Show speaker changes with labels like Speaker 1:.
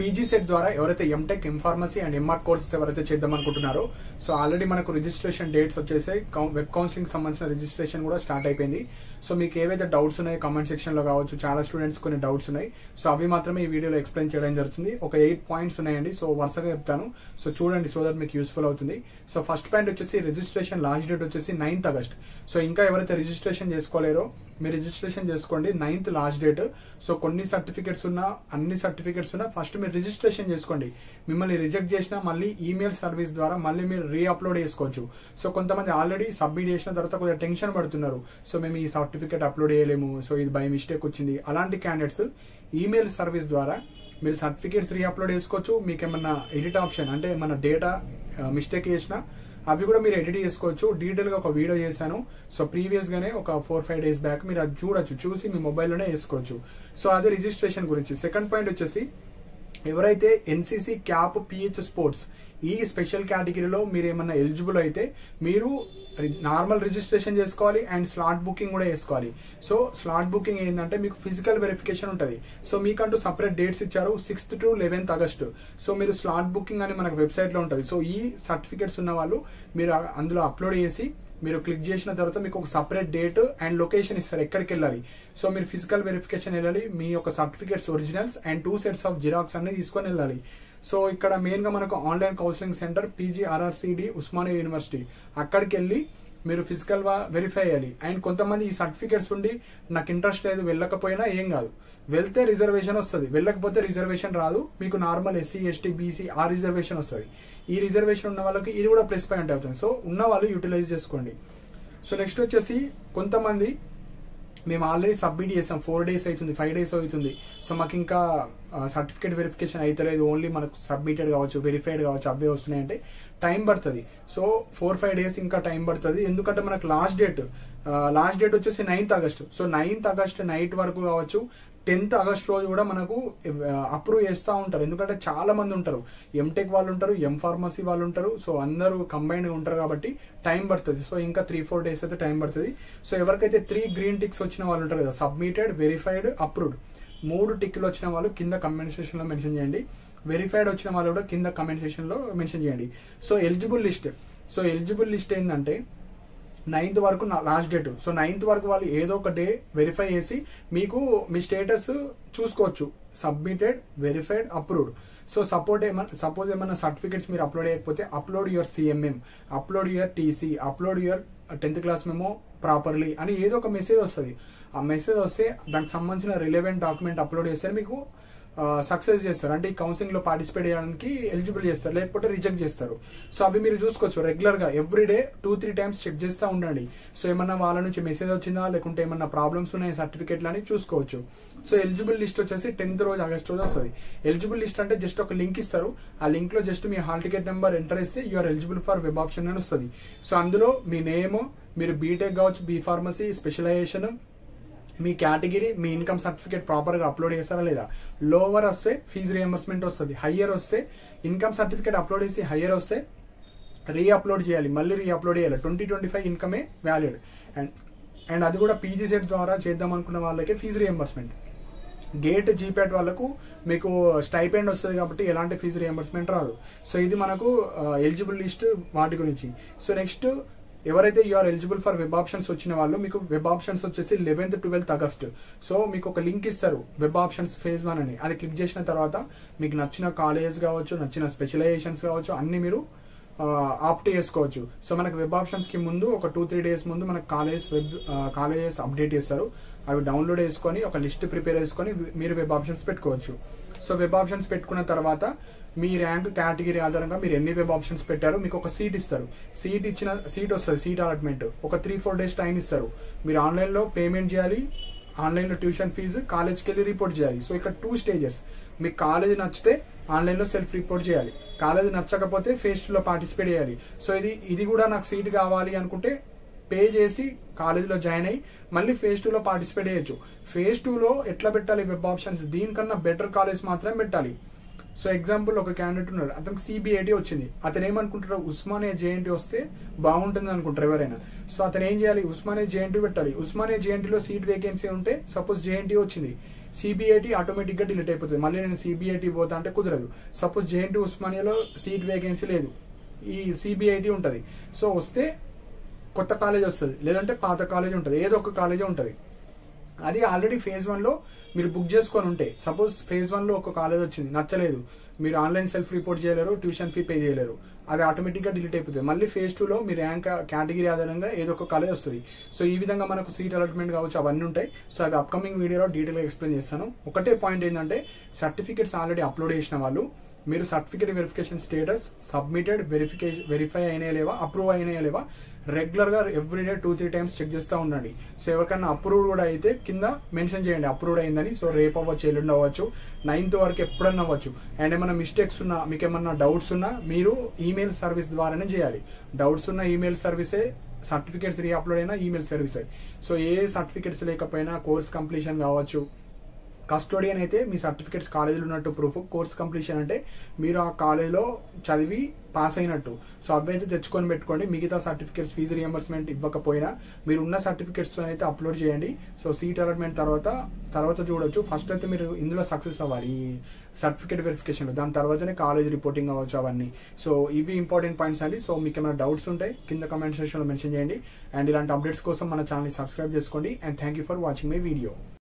Speaker 1: PG set ద్వారా ఎవరైతే M Tech, M Pharmacy and MR courses ఎవరైతే చేద్దాం అనుకుంటున్నారో సో ఆల్రెడీ మనకు రిజిస్ట్రేషన్ డేట్స్ వచ్చేసాయి. వెబ్ కౌన్సిలింగ్ సంబంధించిన రిజిస్ట్రేషన్ కూడా స్టార్ట్ అయిపోయింది. సో మీకు ఏవైతే డౌట్స్ ఉన్నాయో కామెంట్ సెక్షన్ లో కావచ్చు, చాలా స్టూడెంట్స్ కొన్ని డౌట్స్ ఉన్నాయి. సో అవి మాత్రమే ఈ వీడియోలో ఎక్స్ప్లెయిన్ చేయడం జరుగుతుంది. ఒక 8 పాయింట్స్ ఉన్నాయండి. సో వరుసగా చెప్తాను, సో చూడండి, సో దట్ మీకు యూస్ఫుల్ అవుతుంది. సో ఫస్ట్ పాయింట్ వచ్చేసి రిజిస్ట్రేషన్ లాస్ట్ డేట్ వచ్చేసి 9th August. సో ఇంకా ఎవరైతే రిజిస్ట్రేషన్ చేసుకోలేరో మీరు రిజిస్ట్రేషన్ చేసుకోండి. 9th last date. సో కొన్ని సర్టిఫికెట్స్ ఉన్నా, అన్ని సర్టిఫికెట్స్ ఉన్నా ఫస్ట్ మీరు రిజిస్ట్రేషన్ చేసుకోండి. మిమ్మల్ని రిజెక్ట్ చేసినా మళ్ళీ ఈమెయిల్ సర్వీస్ ద్వారా మళ్ళీ మీరు రీఅప్లోడ్ చేసుకోవచ్చు. సో కొంతమంది ఆల్రెడీ సబ్మిట్ చేసిన తర్వాత కొద్దిగా టెన్షన్ పడుతున్నారు. సో మేము ఈ సర్టిఫికెట్ అప్లోడ్ చేయలేము, సో ఇది బై మిస్టేక్ వచ్చింది. అలాంటి క్యాండిడేట్స్ ఈమెయిల్ సర్వీస్ ద్వారా మీరు సర్టిఫికేట్స్ రీఅప్లోడ్ చేసుకోవచ్చు. మీకు ఏమన్నా ఎడిట్ ఆప్షన్ అంటే ఏమన్నా డేటా మిస్టేక్ చేసినా అవి కూడా మీరు ఎడిట్ చేసుకోవచ్చు. డీటెయిల్ గా ఒక వీడియో చేశాను. సో ప్రీవియస్ గానే ఒక 4-5 days బ్యాక్ మీరు అది చూడొచ్చు, చూసి మీ మొబైల్లోనే వేసుకోవచ్చు. సో అదే రిజిస్ట్రేషన్ గురించి. సెకండ్ పాయింట్ వచ్చేసి ఎవరైతే ఎన్సీసీ, క్యాప్, పిహెచ్ స్పోర్ట్స్ ఈ స్పెషల్ కేటగిరీలో మీరు ఏమన్నా ఎలిజిబుల్ అయితే మీరు నార్మల్ రిజిస్ట్రేషన్ చేసుకోవాలి అండ్ స్లాట్ బుకింగ్ కూడా చేసుకోవాలి. సో స్లాట్ బుకింగ్ ఏంటంటే మీకు ఫిజికల్ వెరిఫికేషన్ ఉంటుంది. సో మీకంటూ సపరేట్ డేట్స్ ఇచ్చారు 6th to 11th August. So మీరు స్లాట్ బుకింగ్ అని మనకు వెబ్సైట్ లో ఉంటుంది. సో ఈ సర్టిఫికేట్స్ ఉన్న వాళ్ళు మీరు అందులో అప్లోడ్ చేసి మీరు క్లిక్ చేసిన తర్వాత మీకు ఒక సపరేట్ డేట్ అండ్ లొకేషన్ ఇస్తారు ఎక్కడికి వెళ్ళాలి. సో మీరు ఫిజికల్ వెరిఫికేషన్ వెళ్ళాలి, మీ యొక్క certificates originals and 2 sets of xerox అన్ని తీసుకొని వెళ్ళాలి. సో ఇక్కడ మెయిన్ గా మనకు online counselling centre PGRRCD Osmania university, అక్కడికి వెళ్ళి మీరు ఫిజికల్ వెరిఫై చేయాలి. అండ్ కొంతమంది ఈ సర్టిఫికేట్స్ ఉండి నాకు ఇంట్రెస్ట్ లేదు, వెళ్ళకపోయినా ఏం కాదు, వెళ్తే రిజర్వేషన్ వస్తుంది, వెళ్ళకపోతే రిజర్వేషన్ రాదు. మీకు నార్మల్ SC, ST, BC ఆ రిజర్వేషన్ వస్తుంది. ఈ రిజర్వేషన్ ఉన్న వాళ్ళకి ఇది కూడా ప్లస్ పాయింట్ అవుతుంది. సో ఉన్న వాళ్ళు యూటిలైజ్ చేసుకోండి. సో నెక్స్ట్ వచ్చేసి కొంతమంది మేము ఆల్రెడీ సబ్మిట్ చేసాం, 4 days అవుతుంది, 5 days అవుతుంది. సో మాకు ఇంకా సర్టిఫికేట్ వెరిఫికేషన్ అయితలేదు, ఓన్లీ మనకు సబ్మిటెడ్ కావచ్చు, వెరిఫైడ్ కావచ్చు, అవే వస్తున్నాయి అంటే టైం పడుతుంది. సో 4-5 days ఇంకా టైం పడుతుంది. ఎందుకంటే మనకు లాస్ట్ డేట్ వచ్చేసి 9th August. So 9th August night వరకు కావచ్చు, 10th August రోజు కూడా మనకు అప్రూవ్ చేస్తూ ఉంటారు. ఎందుకంటే చాలా మంది ఉంటారు, ఎంటెక్ వాళ్ళు ఉంటారు, ఎంఫార్మసీ వాళ్ళు ఉంటారు. సో అందరూ కంబైన్డ్ గా ఉంటారు కాబట్టి టైం పడుతుంది. సో ఇంకా 3-4 days అయితే టైం పడుతుంది. సో ఎవరికైతే 3 green ticks వచ్చిన వాళ్ళు ఉంటారు కదా, సబ్మిటెడ్, వెరిఫైడ్, అప్రూవ్డ్, 3 టిక్లు వచ్చిన వాళ్ళు కింద కమెంట్ సెక్షన్ లో మెన్షన్ చేయండి. వెరిఫైడ్ వచ్చిన వాళ్ళు కూడా కింద కమెంట్ సెక్షన్ లో మెన్షన్ చేయండి. సో ఎలిజిబుల్ లిస్ట్ ఏంటంటే 9th వరకు లాస్ట్ డేట్. సో 9th వరకు వాళ్ళు ఏదో ఒక డే వెరిఫై చేసి మీకు మీ స్టేటస్ చూసుకోవచ్చు, submitted, verified, approved. So suppose ఏమైనా సర్టిఫికేట్స్ మీరు అప్లోడ్ చేయకపోతే upload your CMM, upload your TC, upload your 10th class memo properly అని ఏదో ఒక మెసేజ్ వస్తుంది. ఆ మెసేజ్ వస్తే దానికి సంబంధించిన రిలవెంట్ డాక్యుమెంట్ అప్లోడ్ చేస్తే మీకు సక్సెస్ చేస్తారు, అంటే ఈ కౌన్సిలింగ్ లో పార్టిసిపేట్ చేయడానికి ఎలిజిబుల్ చేస్తారు, లేకపోతే రిజెక్ట్ చేస్తారు. సో అవి మీరు చూసుకోవచ్చు. రెగ్యులర్ గా ఎవ్రీడే 2-3 times చెక్ చేస్తూ ఉండండి. సో ఏమన్నా వాళ్ళ నుంచి మెసేజ్ వచ్చిందా, లేకుంటే ఏమన్నా ప్రాబ్లమ్స్ ఉన్నాయి సర్టిఫికేట్లు అని చూసుకోవచ్చు. సో ఎలిజిబుల్ లిస్ట్ వచ్చేసి 10th August రోజు వస్తుంది. ఎలిజిబుల్ లిస్ట్ అంటే జస్ట్ ఒక లింక్ ఇస్తారు. ఆ లింక్ లో జస్ట్ మీ హాల్ టికెట్ నెంబర్ ఎంటర్ చేస్తే you're eligible for web option అని వస్తుంది. సో అందులో మీ నేమ్, మీరు బీటెక్ కావచ్చు, బీ ఫార్మసీ, స్పెషలైజేషన్, మీ కేటగిరీ, మీ ఇన్కమ్ సర్టిఫికేట్ ప్రాపర్ గా అప్లోడ్ చేస్తారా లేదా, లోవర్ వస్తే ఫీజు రియంబర్స్మెంట్ వస్తుంది, హయ్యర్ వస్తే ఇన్కమ్ సర్టిఫికేట్ అప్లోడ్ చేసి హయ్యర్ వస్తే రీఅప్లోడ్ చేయాలి, మళ్ళీ రీఅప్లోడ్ చేయాలి. 2025 ఇన్కమే వ్యాలిడ్. అండ్ అది కూడా పీజీ సెట్ ద్వారా చేద్దాం అనుకున్న వాళ్ళకి ఫీజు రియంబర్స్మెంట్. గేట్, జీపేట్ వాళ్ళకు మీకు స్టైపెండ్ వస్తుంది కాబట్టి ఎలాంటి ఫీజు రియంబర్స్మెంట్ రాదు. సో ఇది మనకు ఎలిజిబుల్ లిస్ట్ వాటి గురించి. సో నెక్స్ట్ ఎవరైతే you're eligible for web options వచ్చిన వాళ్ళు, మీకు వెబ్ ఆప్షన్స్ వచ్చేసి 11th to 12th August. So మీకు ఒక లింక్ ఇస్తారు, వెబ్ ఆప్షన్స్ phase 1 అని. అది క్లిక్ చేసిన తర్వాత మీకు నచ్చిన కాలేజెస్ కావచ్చు, నచ్చిన స్పెషలైజేషన్స్ కావచ్చు, అన్ని మీరు ఆప్ట్ చేసుకోవచ్చు. సో మనకు వెబ్ ఆప్షన్స్ కి ముందు ఒక 2-3 days ముందు మనకు కాలేజెస్ అప్డేట్ చేస్తారు. అవి డౌన్లోడ్ చేసుకొని ఒక లిస్ట్ ప్రిపేర్ చేసుకొని మీరు వెబ్ ఆప్షన్స్ పెట్టుకోవచ్చు. సో వెబ్ ఆప్షన్స్ పెట్టుకున్న తర్వాత మీ ర్యాంక్, కేటగిరీ ఆధారంగా మీరు ఎన్ని వెబ్ ఆప్షన్స్ పెట్టారు మీకు ఒక సీట్ ఇస్తారు. సీట్ వస్తుంది, సీట్ అలాట్మెంట్. ఒక 3-4 days టైం ఇస్తారు. మీరు ఆన్లైన్ లో పేమెంట్ చేయాలి, ఆన్లైన్ లో ట్యూషన్ ఫీజు, కాలేజ్కి వెళ్ళి రిపోర్ట్ చేయాలి. సో ఇక్కడ 2 stages. మీకు కాలేజ్ నచ్చితే ఆన్లైన్ లో సెల్ఫ్ రిపోర్ట్ చేయాలి, కాలేజ్ నచ్చకపోతే ఫేస్ 2 లో పార్టిసిపేట్ చేయాలి. సో ఇది కూడా నాకు సీట్ కావాలి అనుకుంటే పే చేసి కాలేజీలో జాయిన్ అయ్యి మళ్ళీ ఫేజ్ 2 లో పార్టిసిపేట్ చేయొచ్చు. ఫేజ్ 2 లో ఎట్లా పెట్టాలి వెబ్ ఆప్షన్స్, దీనికన్నా బెటర్ కాలేజ్ మాత్రమే పెట్టాలి. సో ఎగ్జాంపుల్ ఒక క్యాండిడేట్ ఉన్నాడు, అతనికి CBIT వచ్చింది. అతను ఏమనుకుంటారు, ఉస్మానియా JNT వస్తే బాగుంటుంది అనుకుంటారు ఎవరైనా. సో అతను ఏం చేయాలి, ఉస్మానియా JNT పెట్టాలి. ఉస్మానియా JNT లో సీట్ వేకెన్సీ ఉంటే, సపోజ్ JNT వచ్చింది, సిబిఐటి ఆటోమేటిక్గా డిలీట్ అయిపోతుంది. మళ్ళీ నేను సిబిఐటి పోతా అంటే కుదరదు. సపోజ్ జేఎన్టీ ఉస్మానియాలో సీట్ వేకెన్సీ లేదు, ఈ సిబిఐటి ఉంటుంది. సో వస్తే కొత్త కాలేజ్ వస్తుంది, లేదంటే పాత కాలేజ్ ఉంటుంది, ఏదో ఒక కాలేజే ఉంటుంది. అది ఆల్రెడీ ఫేజ్ 1లో మీరు బుక్ చేసుకొని ఉంటే, సపోజ్ ఫేజ్ 1లో ఒక కాలేజ్ వచ్చింది, నచ్చలేదు, మీరు ఆన్లైన్ సెల్ఫ్ రిపోర్ట్ చేయలేరు, ట్యూషన్ ఫీ పే చేయలేరు, అది ఆటోమేటిక్గా డిలీట్ అయిపోతుంది. మళ్ళీ ఫేజ్ 2లో మీ ర్యాంక్ కేటగిరీ ఆధారంగా ఏదో ఒక కాలేజ్ వస్తుంది. సో ఈ విధంగా మనకు సీట్ అలాట్మెంట్ కావచ్చు, అవన్నీ ఉంటాయి. సో అవి అప్కమింగ్ వీడియోలో డీటెయిల్గా ఎక్స్ప్లెయిన్ చేస్తాను. ఒకటే పాయింట్ ఏంటంటే, సర్టిఫికేట్స్ ఆల్రెడీ అప్లోడ్ చేసిన వాళ్ళు మీరు certificate verification status submitted, verify అయినా లేవా, అప్రూవ్ అయినా లేవా రెగ్యులర్గా ఎవ్రీడే 2-3 టైమ్స్ చెక్ చేస్తూ ఉండండి. సో ఎవరికైనా అప్రూవ్డ్ కూడా అయితే కింద మెన్షన్ చేయండి అప్రూవ్డ్ అయిందని. సో రేపు అవ్వచ్చు, ఎల్లుండి అవ్వచ్చు, 9th వరకు ఎప్పుడన్నా అవ్వచ్చు. అండ్ ఏమైనా మిస్టేక్స్ ఉన్నా, మీకు ఏమన్నా డౌట్స్ ఉన్నా మీరు ఈమెయిల్ సర్వీస్ ద్వారానే చేయాలి. డౌట్స్ ఉన్న ఈమెయిల్ సర్వీసే, సర్టిఫికేట్స్ రీఅప్లోడ్ అయినా ఈమెయిల్ సర్వీసే. సో ఏ సర్టిఫికేట్స్ లేకపోయినా కోర్స్ కంప్లీషన్ కావచ్చు, కస్టోడియన్ అయితే మీ సర్టిఫికేట్స్ కాలేజీలో ఉన్నట్టు ప్రూఫ్, కోర్స్ కంప్లీషన్ అంటే మీరు ఆ కాలేజీలో చదివి పాస్ అయినట్టు. సో అవి అయితే తెచ్చుకొని పెట్టుకోండి. మిగతా సర్టిఫికేట్స్ ఫీజు రియంబర్స్మెంట్ ఇవ్వకపోయినా మీరు ఉన్న సర్టిఫికేట్స్తో అయితే అప్లోడ్ చేయండి. సో సీట్ అలాట్మెంట్ తర్వాత చూడొచ్చు. ఫస్ట్ అయితే మీరు ఇందులో సక్సెస్ అవ్వాలి, ఈ సర్టిఫికేట్ వెరిఫికేషన్లో, దాని తర్వాతనే కాలేజ్ రిపోర్టింగ్ అవ్వచ్చు అవన్నీ. సో ఇవి ఇంపార్టెంట్ పాయింట్స్ అండి. సో మీకు ఏమైనా డౌట్స్ ఉంటే కింద కామెంట్ సెక్షన్లో మెన్షన్ చేయండి. అండ్ ఇలాంటి అప్డేట్స్ కోసం మన ఛానల్ని సబ్స్క్రైబ్ చేసుకోండి. And thank you for watching my video.